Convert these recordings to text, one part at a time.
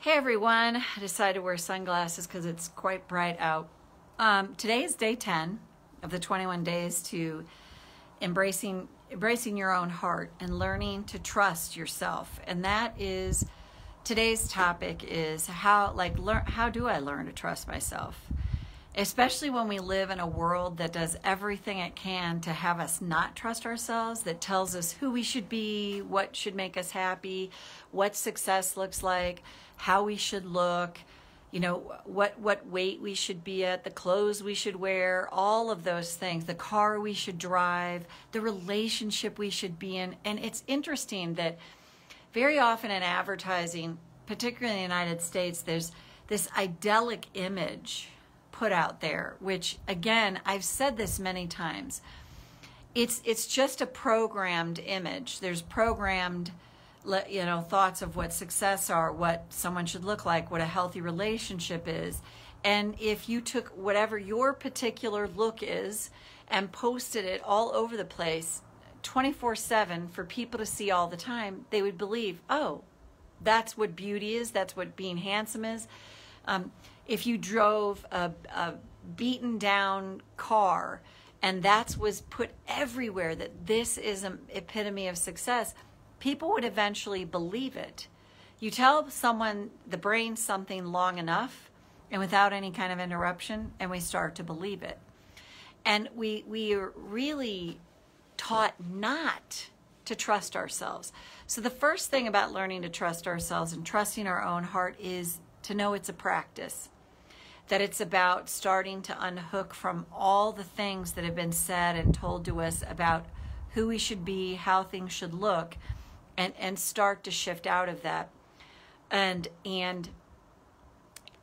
Hey everyone, I decided to wear sunglasses because it's quite bright out. Today is day 10 of the 21 days to embracing your own heart and learning to trust yourself. And that is, today's topic is how do I learn to trust myself? Especially when we live in a world that does everything it can to have us not trust ourselves, that tells us who we should be, what should make us happy, what success looks like, how we should look, what weight we should be at, the clothes we should wear, all of those things, the car we should drive, the relationship we should be in. And it's interesting that very often in advertising, particularly in the United States, there's this idyllic image put out there, which again, I've said this many times. It's just a programmed image. There's programmed thoughts of what success are, what someone should look like, what a healthy relationship is. And if you took whatever your particular look is and posted it all over the place 24/7 for people to see all the time, they would believe, oh, that's what beauty is, that's what being handsome is. If you drove a beaten down car and that was put everywhere, that this is an epitome of success, people would eventually believe it. You tell someone, the brain, something long enough and without any kind of interruption, and we start to believe it. And we are really taught not to trust ourselves. So the first thing about learning to trust ourselves and trusting our own heart is to know it's a practice, that it's about starting to unhook from all the things that have been said and told to us about who we should be, how things should look, and start to shift out of that. And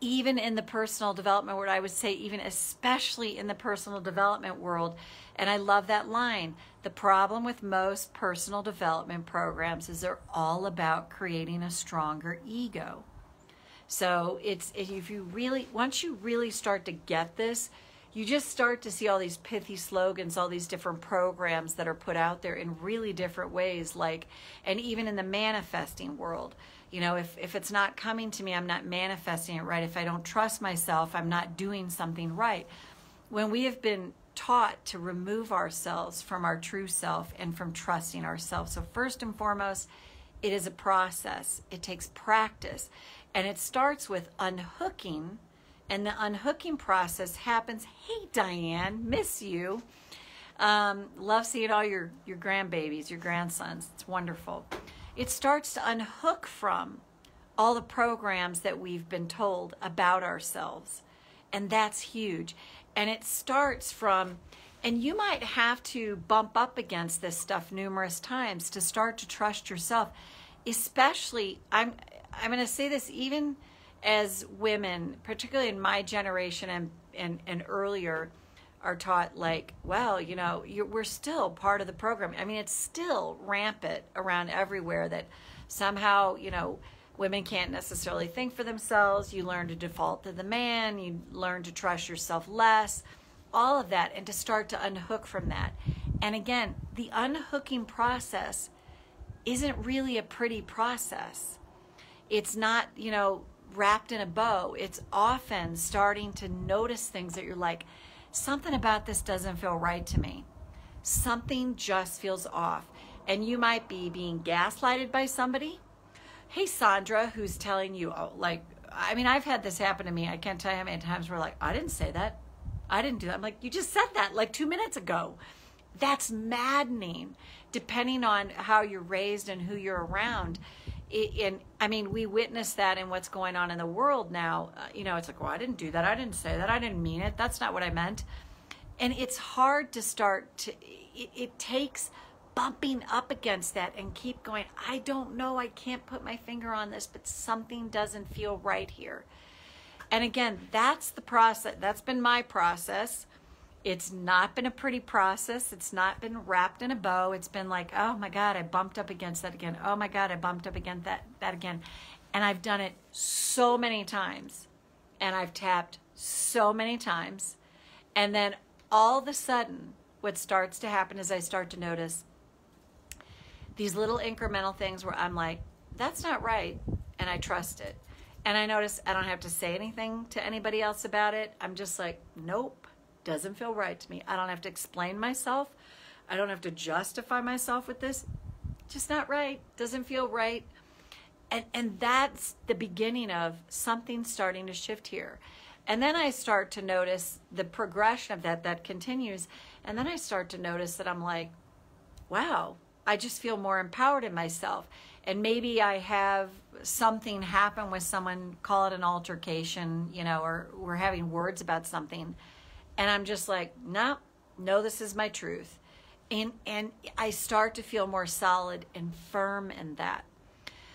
even in the personal development world, I would say even especially in the personal development world, and I love that line, the problem with most personal development programs is they're all about creating a stronger ego. So once you really start to get this, you just start to see all these pithy slogans, all these different programs that are put out there in really different ways, and even in the manifesting world, if it's not coming to me, I'm not manifesting it right. If I don't trust myself, I'm not doing something right. When we have been taught to remove ourselves from our true self and from trusting ourselves. So first and foremost, it is a process. It takes practice. And it starts with unhooking, and the unhooking process happens. Hey, Diane, miss you. Love seeing all your grandbabies, your grandsons. It's wonderful. It starts to unhook from all the programs that we've been told about ourselves. And that's huge. And it starts from, and you might have to bump up against this stuff numerous times to start to trust yourself. Especially, I'm going to say this even as women, particularly in my generation and earlier, are taught we're still part of the program. I mean, it's still rampant around everywhere that somehow, women can't necessarily think for themselves. You learn to default to the man. You learn to trust yourself less, all of that, and to start to unhook from that. And again, the unhooking process isn't really a pretty process. It's not, wrapped in a bow. It's often starting to notice things that you're like, something about this doesn't feel right to me. Something just feels off. And you might be being gaslighted by somebody. Hey, Sandra, who's telling you, I've had this happen to me. I can't tell you how many times we're like, I didn't say that. I didn't do that. I'm like, you just said that 2 minutes ago. That's maddening, depending on how you're raised and who you're around. We witness that in what's going on in the world now. It's like, well, I didn't do that. I didn't say that. I didn't mean it. That's not what I meant. And it's hard to start to, it takes bumping up against that and keep going. I don't know. I can't put my finger on this, but something doesn't feel right here. And again, that's the process. That's been my process. It's not been a pretty process. It's not been wrapped in a bow. It's been like, oh my God, I bumped up against that again. Oh my God, I bumped up against that again. And I've done it so many times. And I've tapped so many times. And then all of a sudden, what starts to happen is I start to notice these little incremental things where I'm like, that's not right. And I trust it. And I notice I don't have to say anything to anybody else about it. I'm just like, nope, doesn't feel right to me. I don't have to explain myself. I don't have to justify myself with this. Just not right. Doesn't feel right. And that's the beginning of something starting to shift here. And then I start to notice the progression of that continues. And then I start to notice that I'm like, wow, I just feel more empowered in myself. And maybe I have something happen with someone, call it an altercation, or we're having words about something. And I'm just like, no, this is my truth. And I start to feel more solid and firm in that.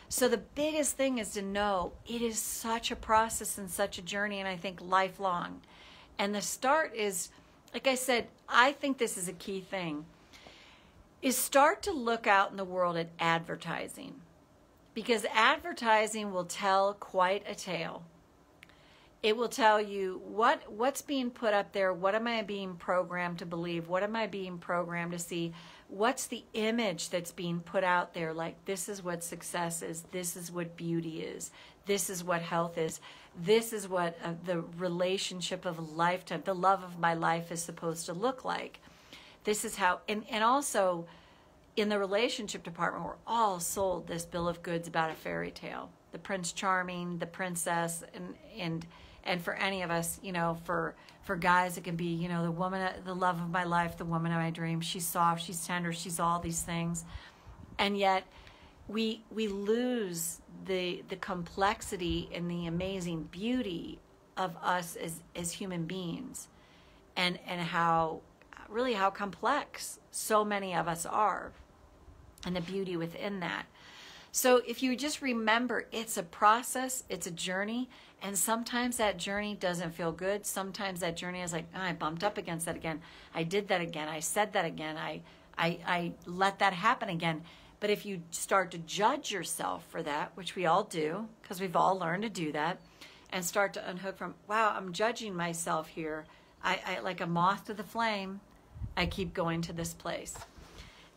So the biggest thing is to know it is such a process and such a journey, and I think lifelong. And the start is, like I said, I think this is a key thing, is start to look out in the world at advertising. Because advertising will tell quite a tale. It will tell you what's being put up there, what am I being programmed to believe, what am I being programmed to see, what's the image that's being put out there, like this is what success is, this is what beauty is, this is what health is, this is what the relationship of a lifetime, the love of my life is supposed to look like. This is how, and also in the relationship department, we're all sold this bill of goods about a fairy tale, the Prince Charming, the princess, and for any of us, for guys, it can be, the woman, the love of my life, the woman of my dreams. She's soft, she's tender, she's all these things. And yet we lose the complexity and the amazing beauty of us as human beings, and how complex so many of us are, and the beauty within that. So if you just remember, it's a process, it's a journey, and sometimes that journey doesn't feel good. Sometimes that journey is like, oh, I bumped up against that again. I did that again. I said that again. I let that happen again. But if you start to judge yourself for that, which we all do, because we've all learned to do that, and start to unhook from, wow, I'm judging myself here. I like a moth to the flame, I keep going to this place.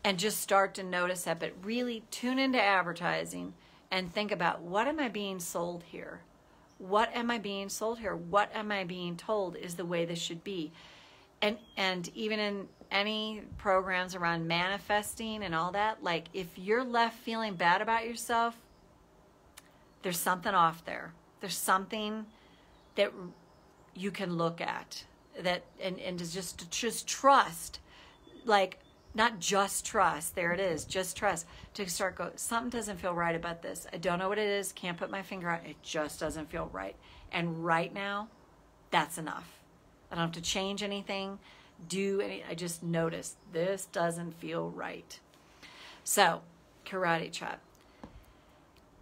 And just start to notice that, but really tune into advertising and think about, what am I being sold here? What am I being sold here? What am I being told is the way this should be? And even in any programs around manifesting and all that, like if you're left feeling bad about yourself, there's something off there. There's something that you can look at that and just trust, like, not just trust, there it is, just trust, to start go, something doesn't feel right about this. I don't know what it is, can't put my finger on it, it just doesn't feel right. And right now, that's enough. I don't have to change anything, I just notice this doesn't feel right. So, karate chop.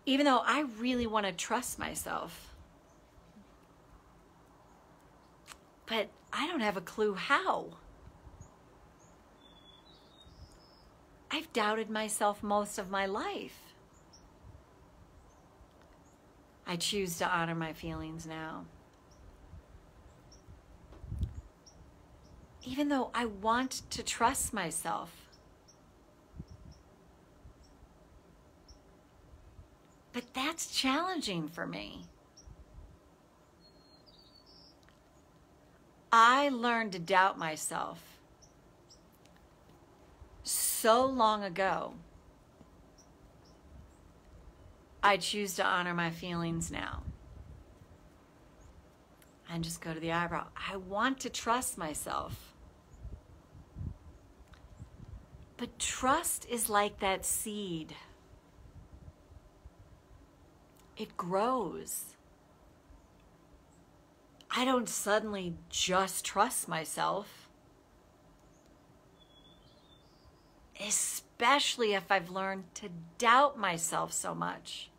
Even though I really want to trust myself, but I don't have a clue how. I've doubted myself most of my life. I choose to honor my feelings now. Even though I want to trust myself. But that's challenging for me. I learned to doubt myself so long ago. I choose to honor my feelings now. And just go to the eyebrow. I want to trust myself. But trust is like that seed. It grows. I don't suddenly just trust myself. Especially if I've learned to doubt myself so much.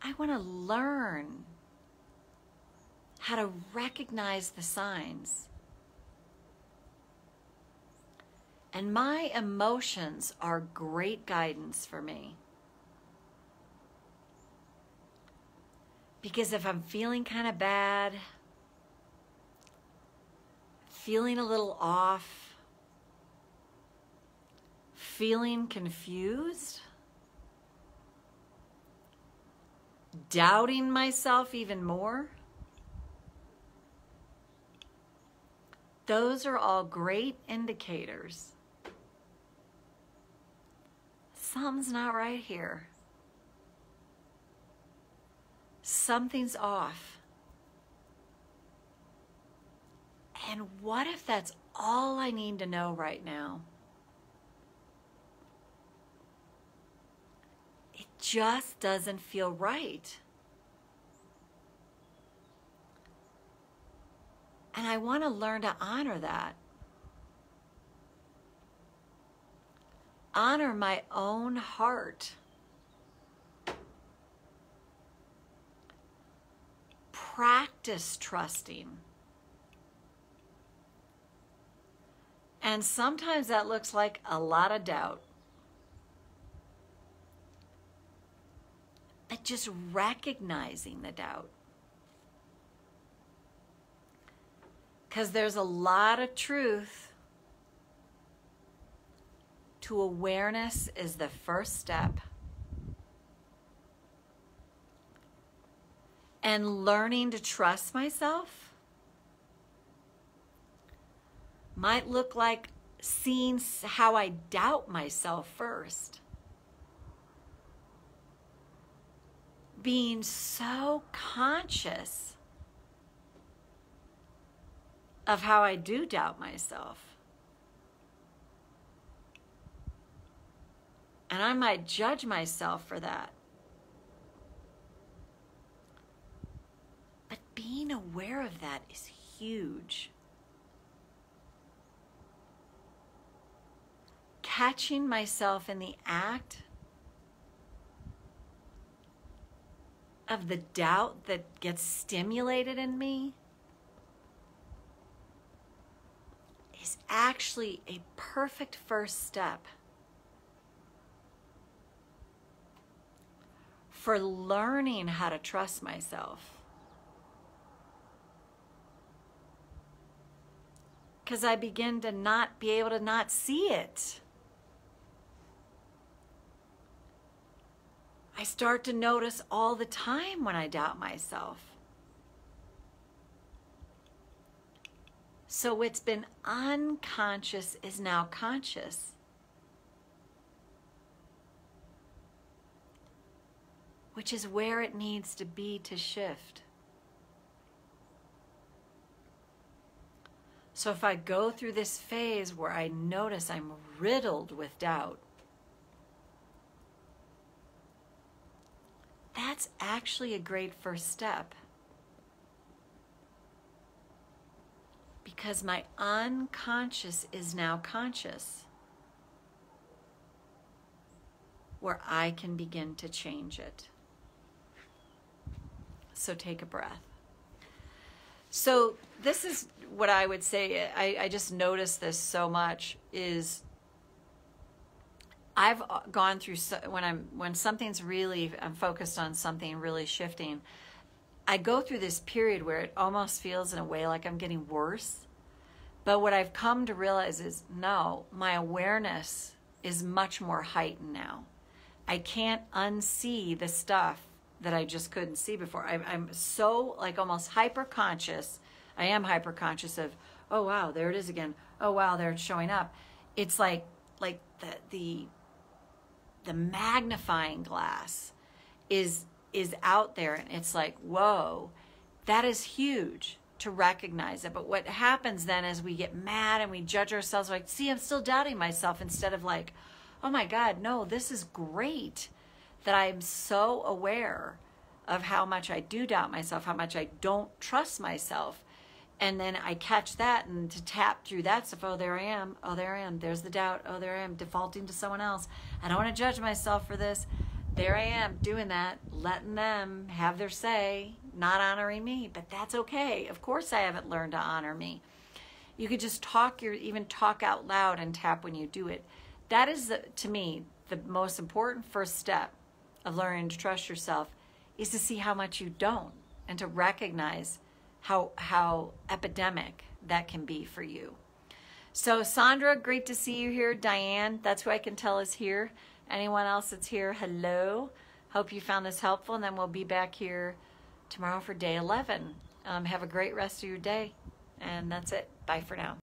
I want to learn how to recognize the signs. And my emotions are great guidance for me. Because if I'm feeling kind of bad, feeling a little off, feeling confused, doubting myself even more, those are all great indicators. Something's not right here. Something's off. And what if that's all I need to know right now? It just doesn't feel right. And I want to learn to honor that. Honor my own heart. Practice trusting. And sometimes that looks like a lot of doubt. But just recognizing the doubt. Because there's a lot of truth. To awareness is the first step. And learning to trust myself might look like seeing how I doubt myself first. Being so conscious of how I do doubt myself. And I might judge myself for that. But being aware of that is huge. Catching myself in the act of the doubt that gets stimulated in me is actually a perfect first step for learning how to trust myself. Because I begin to not be able to not see it. I start to notice all the time when I doubt myself. So what's been unconscious is now conscious. Which is where it needs to be to shift. So if I go through this phase where I notice I'm riddled with doubt, that's actually a great first step. Because my unconscious is now conscious, where I can begin to change it. So take a breath. So this is what I would say, I just noticed this so much, is I've gone through, when something's really, I'm focused on something really shifting, I go through this period where it almost feels in a way like I'm getting worse. But what I've come to realize is, no, my awareness is much more heightened now. I can't unsee the stuff that I just couldn't see before. I'm so like almost hyper conscious. I am hyper conscious of, oh wow, there it is again. Oh wow, there it's showing up. It's like the magnifying glass is out there, and it's like, whoa, that is huge to recognize it. But what happens then is we get mad and we judge ourselves like, see, I'm still doubting myself, instead of like, oh my God, no, this is great that I'm so aware of how much I do doubt myself, how much I don't trust myself. And then I catch that, and to tap through that stuff, oh, there I am. Oh, there I am. There's the doubt. Oh, there I am, defaulting to someone else. I don't want to judge myself for this. There I am doing that, letting them have their say, not honoring me. But that's okay. Of course I haven't learned to honor me. You could just even talk out loud and tap when you do it. That is, to me, the most important first step of learning to trust yourself, is to see how much you don't, and to recognize how epidemic that can be for you. So Sandra, great to see you here. Diane, that's who I can tell is here. Anyone else that's here, hello. Hope you found this helpful, and then we'll be back here tomorrow for day 11. Have a great rest of your day, and that's it. Bye for now.